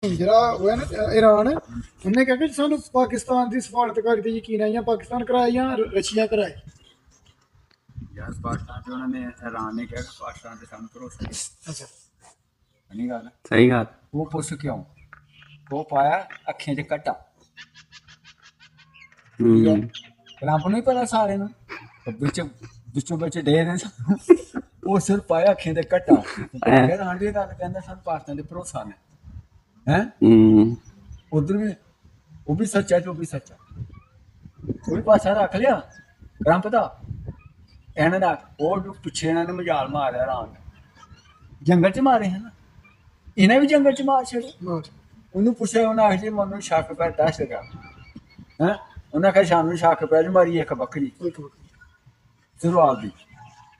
ਜਿਹੜਾ ਉਹ ਹੈ ਨਾ ਈਰਾਨ, ਉਹਨੇ ਕਿਹਾ ਕਿ ਸਾਨੂੰ ਪਾਕਿਸਤਾਨ ਦੀ ਸਫਾਰਤਕਾਰੀ ਤੇ ਯਕੀਨ ਹੈ, ਜਾਂ ਪਾਕਿਸਤਾਨ ਕਰਾਏ ਜਾਂ ਰਸ਼ੀਆ ਕਰਾਏ। ਯਾਰ ਪਾਕਿਸਤਾਨ ਤੇ ਉਹਨਾਂ ਨੇ ईरान ने ਕਿਹਾ ਕਿ ਪਾਕਿਸਤਾਨ ਤੇ ਸਾਨੂੰ ਭਰੋਸਾ ਨਹੀਂ। ਅੱਛਾ ਨਹੀਂ ਗੱਲ ਸਹੀ ਗੱਲ। ਉਹ ਪੁੱਛ ਕਿਉਂ ਉਹ ਪਾਇਆ ਅੱਖਾਂ 'ਚ ਘੱਟਾ। ਰੱਬ ਨੂੰ ਹੀ ਪਤਾ ਸਾਰੇ ਨੂੰ ਵਿੱਚੋਂ ਵਿੱਚ ਡੇ ਨੇ ਸਾਨੂੰ। ਉਹ ਸਿਰ ਪਾਇਆ ਅੱਖਾਂ 'ਤੇ ਘੱਟਾ। ਫਿਰ ਆਂਟੀ ਗੱਲ ਕਹਿੰਦਾ ਸਾਨੂੰ ਪਾਕਿਸਤਾਨ ਤੇ ਭਰੋਸਾ ਨਹੀਂ ਹੈ। ਉਧਰ ਵੀ ਉਹ ਵੀ ਸੱਚਾ ਜੋ ਵੀ ਸੱਚਾ ਉਹ ਵੀ ਪਾਸਾ ਰੱਖ ਲਿਆ ਟਰੰਪ ਦਾ। ਇਹਨਾਂ ਦਾ ਉਹ ਪਿੱਛੇ ਇਹਨਾਂ ਨੇ ਮਜਾਲ ਮਾਰਿਆ ईरान ਨੇ ਜੰਗਲ 'ਚ ਮਾਰੇ ਹਨ। ਇਹਨੇ ਵੀ ਜੰਗਲ 'ਚ ਮਾਰ ਛੱਡੇ। ਉਹਨੂੰ ਪੁੱਛਿਆ ਉਹਨੇ ਆਖ ਜੀ ਮੈਨੂੰ ਸ਼ੱਕ ਪੈ ਦੱਸ ਗਿਆ ਹੈਂ। ਉਹਨੇ ਕਿਹਾ ਸਾਨੂੰ ਸ਼ੱਕ ਪਿਆ ਜੀ ਮਾਰੀ ਇੱਕ ਬੱਕਰੀ ਸ਼ੁਰੂਆਤ ਦੀ।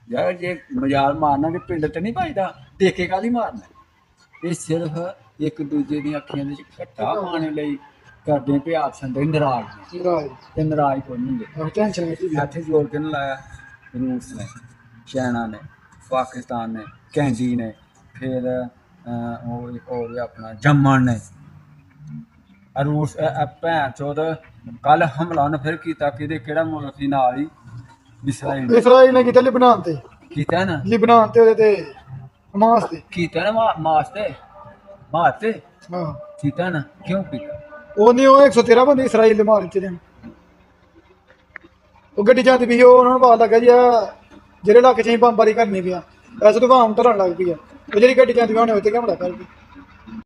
ਯਾਰ ਜੇ ਮਜਾਲ ਮਾਰਨਾ ਤੇ ਪਿੰਡ ਤੇ ਨਹੀਂ ਭਾਈਦਾ ਟੇਕੇ ਕਾਹਦੀ ਮਾਰਨਾ। ਇਹ ਸਿਰਫ ਇੱਕ ਦੂਜੇ ਦੀਆਂ ਅੱਖੀਆਂ ਦੇ ਘੱਟਾ ਪਾਉਣ ਲਈ ਕਰਦੇ ਪਿਆਰ ਸੰਦੇ ਨਾਰਾਜ਼ ਤੇ ਨਾਰਾਜ਼ ਕੋਈ ਨਹੀਂ ਹੁੰਦੇ। ਹੱਥ ਜੋੜ ਕੇ ਨਾ ਲਾਇਆ रूस ने, चाइना ने, पाकिस्तान ने, कैंडी ने, फिर और अपना जमन ने। रूस भैन चौथ कल हमला उन्हें फिर किया कि मुल्क ही नाल ही इसराइल ने किया लिबनान ते किया ना लिबनान ते ओदे ते हमास ते किया ना मास ते मार ते हां किया ना क्यों किया ਉਹਨੇ ਉਹ 113 ਬੰਦੇ ਇਸਰਾਈਲ ਦੇ ਮਾਰ ਦਿੱਤੇ ਨੇ। ਉਹ ਗੱਡੀ ਜਾਂਦੀ ਵੀ ਉਹਨਾਂ ਨੂੰ ਪਤਾ ਲੱਗਾ ਜੀ ਜਿਹੜੇ ਇਲਾਕੇ 'ਚ ਅਸੀਂ ਬੰਬਾਰੀ ਕਰਨੀ ਪਿਆ ਐਸੇ ਤੋਂ ਬਾਹਰ ਧਰਨ ਲੱਗ ਪਈ ਆ। ਉਹ ਜਿਹੜੀ ਗੱਡੀ ਜਾਂਦੀ ਉਹਨੇ ਉੱਥੇ ਹਮਲਾ ਕਰ ਦਿੱਤਾ।